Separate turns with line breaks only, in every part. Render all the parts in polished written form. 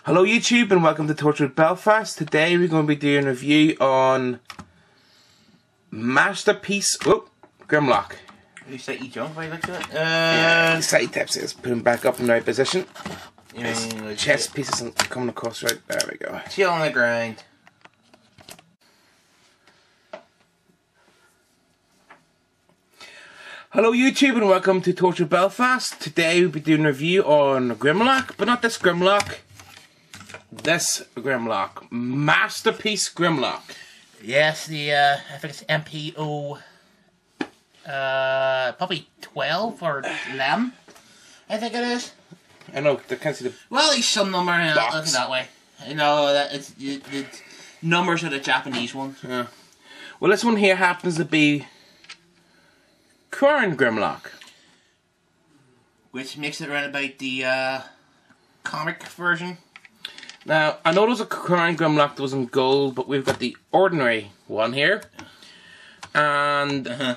Hello YouTube and welcome to Torchwoodbelfast. Today we're going to be doing a review on Masterpiece Grimlock.
You say you jump by like that?
Yeah, side tips is put him back up in the right position. His chest pieces coming across right. There we go.
Chill on the ground.
Hello YouTube and welcome to Torchwoodbelfast. Today we'll be doing a review on Grimlock, but not this Grimlock. This Grimlock. Masterpiece Grimlock.
Yes, the I think it's MPO probably 12 or 11. I think it is.
I know, I can't see the
well, at least some number looking that way. You know that it's the numbers are the Japanese ones.
Yeah. Well, this one here happens to be current Grimlock,
which makes it around about the comic version.
Now, I know there's a current Grimlock that was in gold, but we've got the ordinary one here. And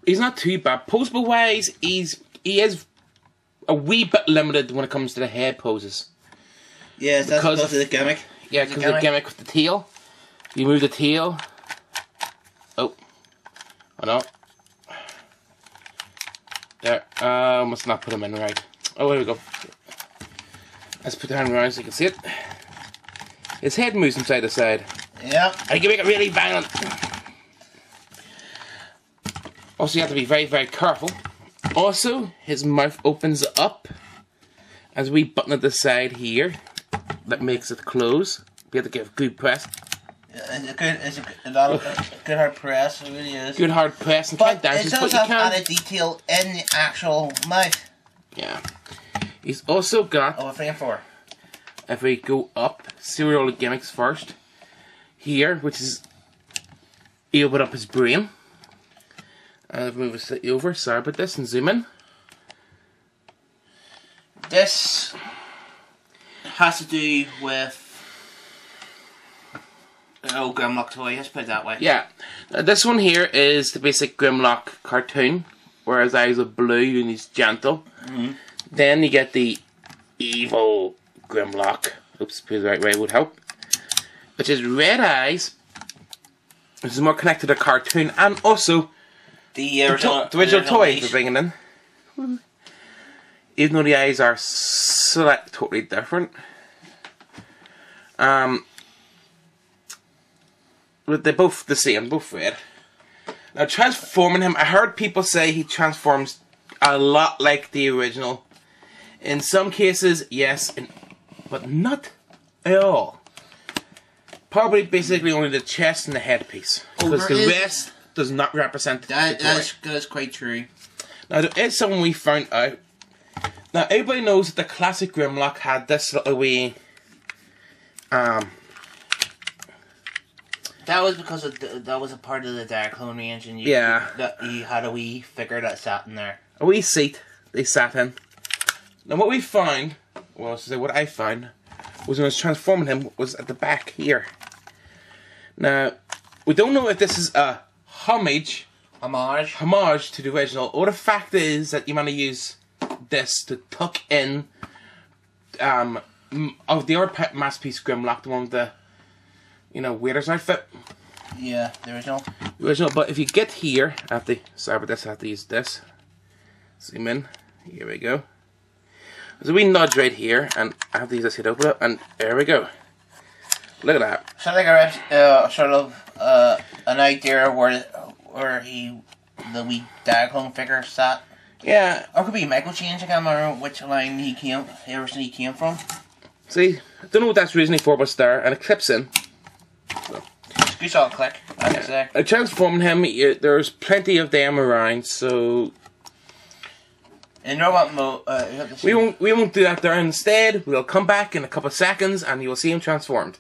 he's not too bad. Posable wise, he is a wee bit limited when it comes to the head poses.
Yes, that's because of the gimmick.
Yeah, because of the gimmick with the tail. You move the tail. Oh no. There. Must not put him in right. Oh, here we go. Let's put the hand around so you can see it. His head moves from side to side.
Yeah.
I can make it really violent. Also, you have to be very, very careful. Also, his mouth opens up as we button at the side here. That makes it close. We have to give a good press.
It's a good hard press, it really is.
Good hard press and
but
dances,
it does have added detail in the actual mouth.
Yeah. He's also got...
Oh, 3 and 4.
If we go up, see where all the gimmicks first. Here, which is... He opened up his brain. And I've moved it slightly over, sorry about this, and zoom in.
This has to do with... Oh, Grimlock toy, let's put it that way.
Yeah. Now, this one here is the basic Grimlock cartoon, where his eyes are blue and he's gentle. Then you get the evil Grimlock. Oops, put it the right way would help. Which is red eyes. Which is more connected to the cartoon and also
the original
toy they're bringing in. Even though the eyes are totally different. But they're both the same, both red. Now transforming him, I heard people say he transforms a lot like the original. In some cases, yes, but not at all. Probably basically only the chest and the headpiece. Because the rest does not represent the toy.
That's quite true.
Now there is something we found out. Now everybody knows that the classic Grimlock had this little wee...
That was because that was a part of the Dark Clone range, and you had a wee figure that sat in there.
A wee seat they sat in. Now what we found, well, what I found, was when I was transforming him, was at the back here. Now, we don't know if this is a homage to the original, or the fact is that you want to use this to tuck in of the other Masterpiece Grimlock, the one with the, you know, waiter's outfit.
Yeah, the original.
The original, but if you get here, sorry about this, I have to use this. Zoom in. Here we go. There's a wee nudge right here, and I have to use this here to open it, and there we go. Look at that.
So like a sort of an idea where the wee Dark Clone figure sat.
Yeah.
Or it could be Michael Change. I can't remember which line he came from.
See, I don't know what that's originally for, but it's there, and it clips in. So.
Screech all click.
I transformed him. There's plenty of them around, so.
In robot mode,
we won't do that there. Instead, we'll come back in a couple of seconds, and you will see him transformed.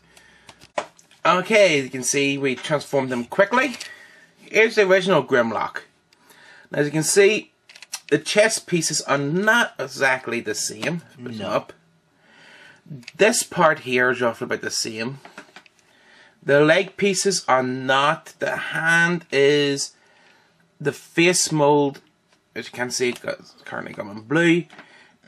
Okay, as you can see, we transformed him quickly. Here's the original Grimlock. Now, as you can see, the chest pieces are not exactly the same. No. Up. This part here is roughly about the same. The leg pieces are not. The hand is. The face mold, as you can see, it's currently coming blue.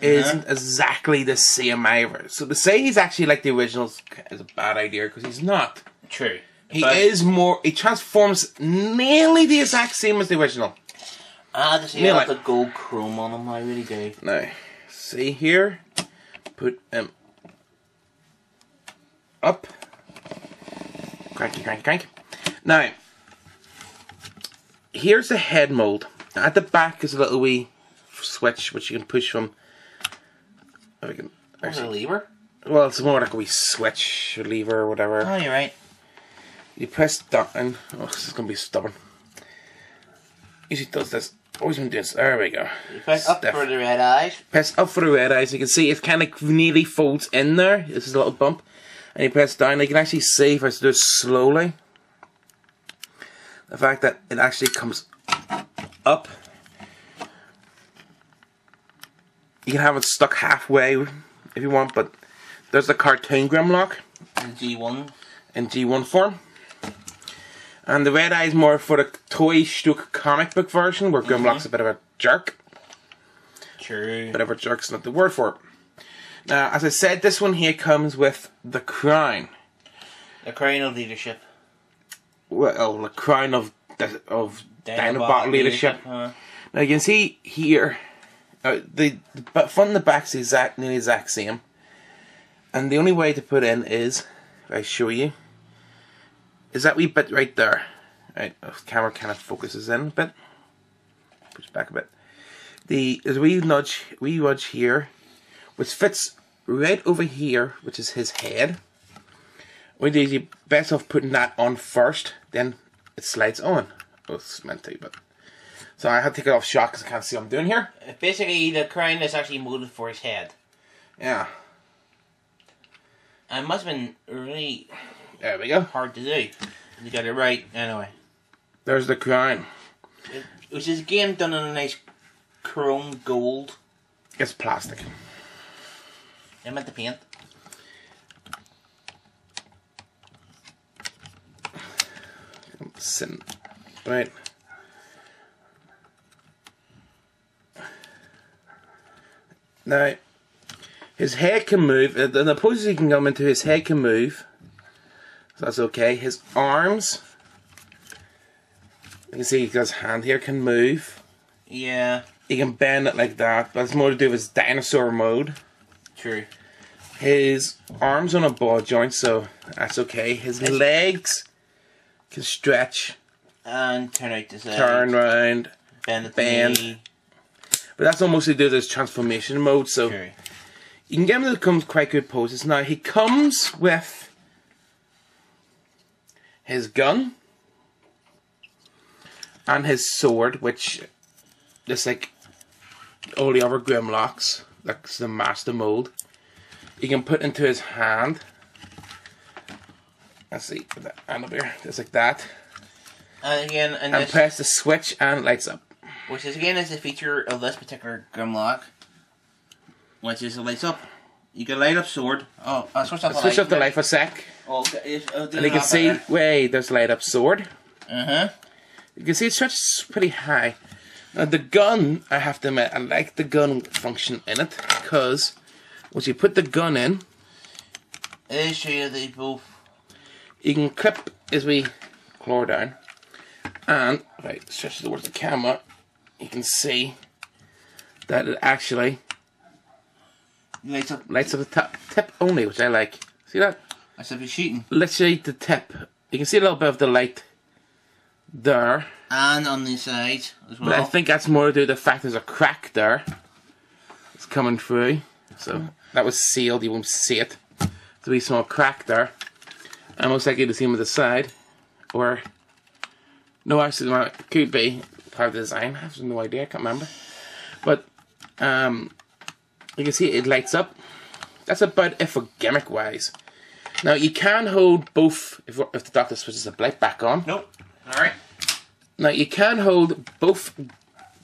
isn't exactly the same either. So to say he's actually like the originals is a bad idea because he's not.
True.
He is more. He transforms nearly the exact same as the original.
I just see the gold chrome on him. I really do.
Now, see here. Put him up. Cranky, cranky, crank. Now, here's the head mold. At the back is a little wee switch which you can push from. If I can
actually, a lever?
Well, it's more like a wee switch or lever or whatever.
Oh, you're right.
You press down. Oh, this is going to be stubborn. Usually does this. Always been doing this. There we go.
You press up for the red eyes.
Press up for the red eyes. You can see it kind of nearly folds in there. This is a little bump. And you press down. You can actually see if I do it slowly. The fact that it actually comes up. You can have it stuck halfway if you want, but there's the cartoon Grimlock.
In G1.
In G1 form. And the red eye is more for the toy stroke comic book version, where Grimlock's a bit of a jerk.
True.
Bit of a jerk's not the word for it. Now, as I said, this one here comes with the crown.
The crown of leadership.
Well, the crown of Dinobot leadership.
Huh?
Now you can see here, the front and the back's nearly the exact same. And the only way to put in is, if I show you, is that wee bit right there. Right, the camera kind of focuses in a bit. Push back a bit. There's a wee wedge here, which fits right over here, which is his head. What you do is you best off putting that on first, then it slides on. Oh, it's meant to, but so I have to take it off shot because I can't see what I'm doing here.
Basically, the crown is actually molded for his head.
Yeah.
And it must have been really.
There we go.
Hard to do. You got it right, anyway.
There's the crown.
Which is again done in a nice chrome gold.
It's plastic.
I meant the paint.
Sitting right. Now, his head can move. The poses he can come into, his head can move. So that's okay. His arms, you can see his hand here can move.
Yeah.
He can bend it like that, but it's more to do with his dinosaur mode.
True.
His arms on a ball joint, so that's okay. His legs can stretch.
And turn out the side.
Turn round.
Bend at the knee.
But that's almost to do with his transformation mode, so
True.
You can get him to come quite good poses. Now, he comes with his gun and his sword, which, just like all the other Grimlocks, that's the master mold, you can put into his hand. Let's see, put that hand up here, just like that.
And again,
and press the switch and it lights up.
Which is again is a feature of this particular Grimlock. Which is it lights up. You can light up sword. Oh, I switched off the light.
Switch off the light for a sec.
Okay.
And you can see, wait, there's light up sword.
Uh-huh.
You can see it stretches pretty high. Now the gun, I have to admit, I like the gun function in it, because once you put the gun in,
it is true they both.
You can clip as we claw down, and if I stretch towards the camera, you can see that it actually lights up the tip only, which I like. See that?
As if you're shooting.
Literally the tip. You can see a little bit of the light there.
And on the side as well.
But I think that's more to do with the fact there's a crack there. It's coming through. So that was sealed, you won't see it. There's a wee small crack there. And most likely to see him at the side. Or no, actually no, it could be part of the design. I have no idea, I can't remember. But you can see it lights up. That's about it for gimmick wise. Now you can hold both if the doctor switches the light back on.
Nope. Alright.
Now you can hold both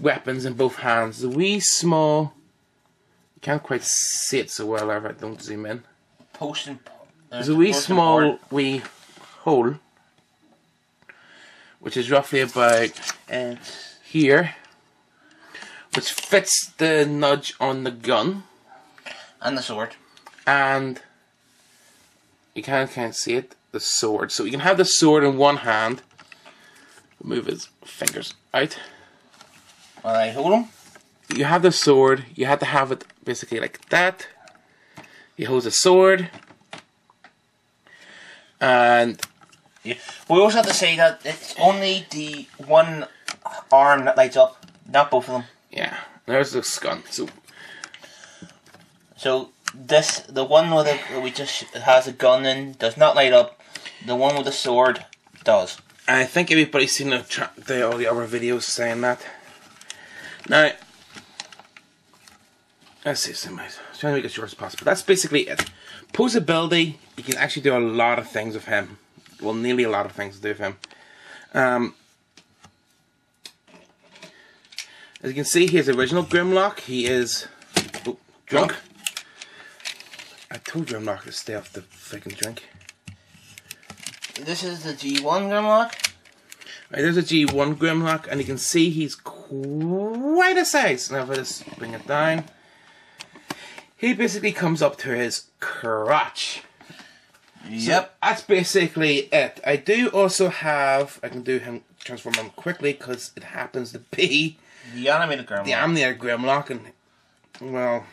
weapons in both hands. The wee small, you can't quite see it so well if I don't zoom in. There's a wee small wee hole, which is roughly about here, which fits the nudge on the gun.
And the sword.
And you can't see it, the sword. So you can have the sword in one hand. Move his fingers out.
Alright, hold him.
You have the sword, you have to have it basically like that. He holds a sword. And
yeah. We also have to say that it's only the one arm that lights up, not both of them.
Yeah, there's this gun.
So this, the one with the, we just has a gun in, does not light up. The one with the sword does.
I think everybody's seen all the other videos saying that. Now, let's see some ways. I'm trying to make it as short as possible. That's basically it. Posability, you can actually do a lot of things with him. Well, nearly a lot of things to do with him. As you can see, here's the original Grimlock. He is drunk. I told Grimlock to stay off the freaking drink.
This is the G1 Grimlock.
Right, there's a G1 Grimlock, and you can see he's quite a size. Now if I just bring it down, he basically comes up to his crotch.
Yep.
So that's basically it. I do also have, I can do him, transform him quickly, because it happens to be
the animated Grimlock.
The animated Grimlock, and, well,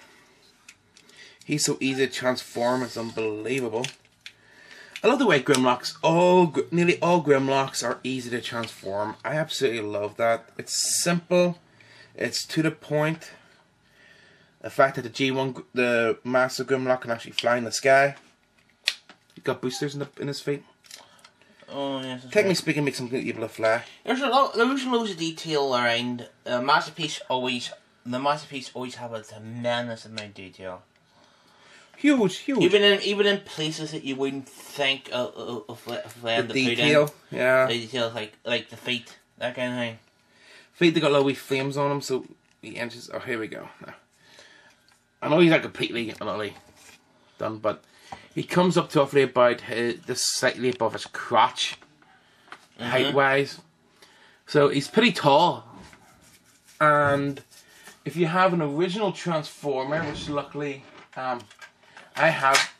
he's so easy to transform, it's unbelievable. I love the way Grimlocks, nearly all Grimlocks are easy to transform. I absolutely love that. It's simple, it's to the point. The fact that the G1, the Master Grimlock, can actually fly in the sky. He's got boosters in his feet.
Oh yes.
Technically speaking, makes him able to fly.
There's loads of detail around. The Masterpiece always have a tremendous amount of detail.
Huge.
Even in places that you wouldn't think of the
detail, yeah.
The details like the feet, that kind of thing.
Feet, they got little wee flames on them, so the inches. Oh, here we go. Now, I know he's not completely and utterly done, but he comes up to roughly about just slightly above his crotch, height-wise. So he's pretty tall, and if you have an original Transformer, which luckily I have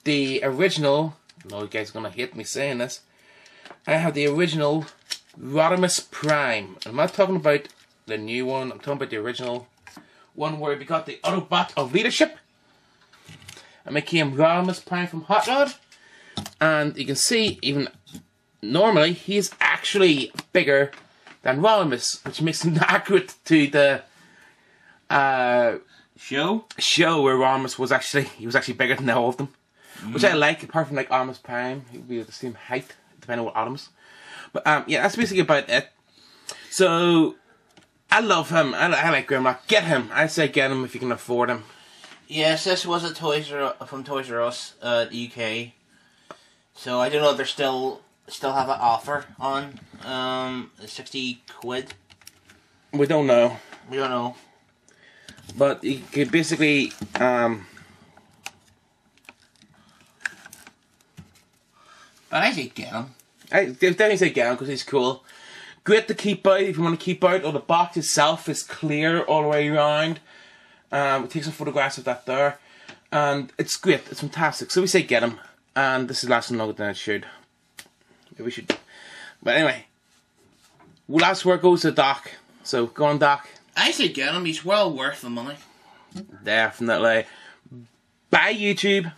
the original. I know you guys are gonna hate me saying this. I have the original Rodimus Prime. I'm not talking about the new one. I'm talking about the original one where we got the Autobot of Leadership. I became Rodimus Prime from Hot Rod, and you can see even normally he's actually bigger than Rodimus, which makes him accurate to the show where Rodimus was actually bigger than all of them, which I like. Apart from like Rodimus Prime, he would be the same height depending on what Rodimus. But yeah, that's basically about it. So I love him. I like Grimlock. Get him. I say get him if you can afford him. Yes,
this was a from Toys R Us, UK. So I don't know if they're still have an offer on 60 quid.
We don't know. But you could basically
but I say get him.
I definitely say get him because he's cool. Great to keep out if you want to keep out. Or the box itself is clear all the way around. We take some photographs of that there, and it's great. It's fantastic. So we say get him, and this is lasting longer than it should. Maybe we should. But anyway, last word goes to Doc. So go on, Doc.
I say get him. He's well worth the money.
Definitely. Bye, YouTube.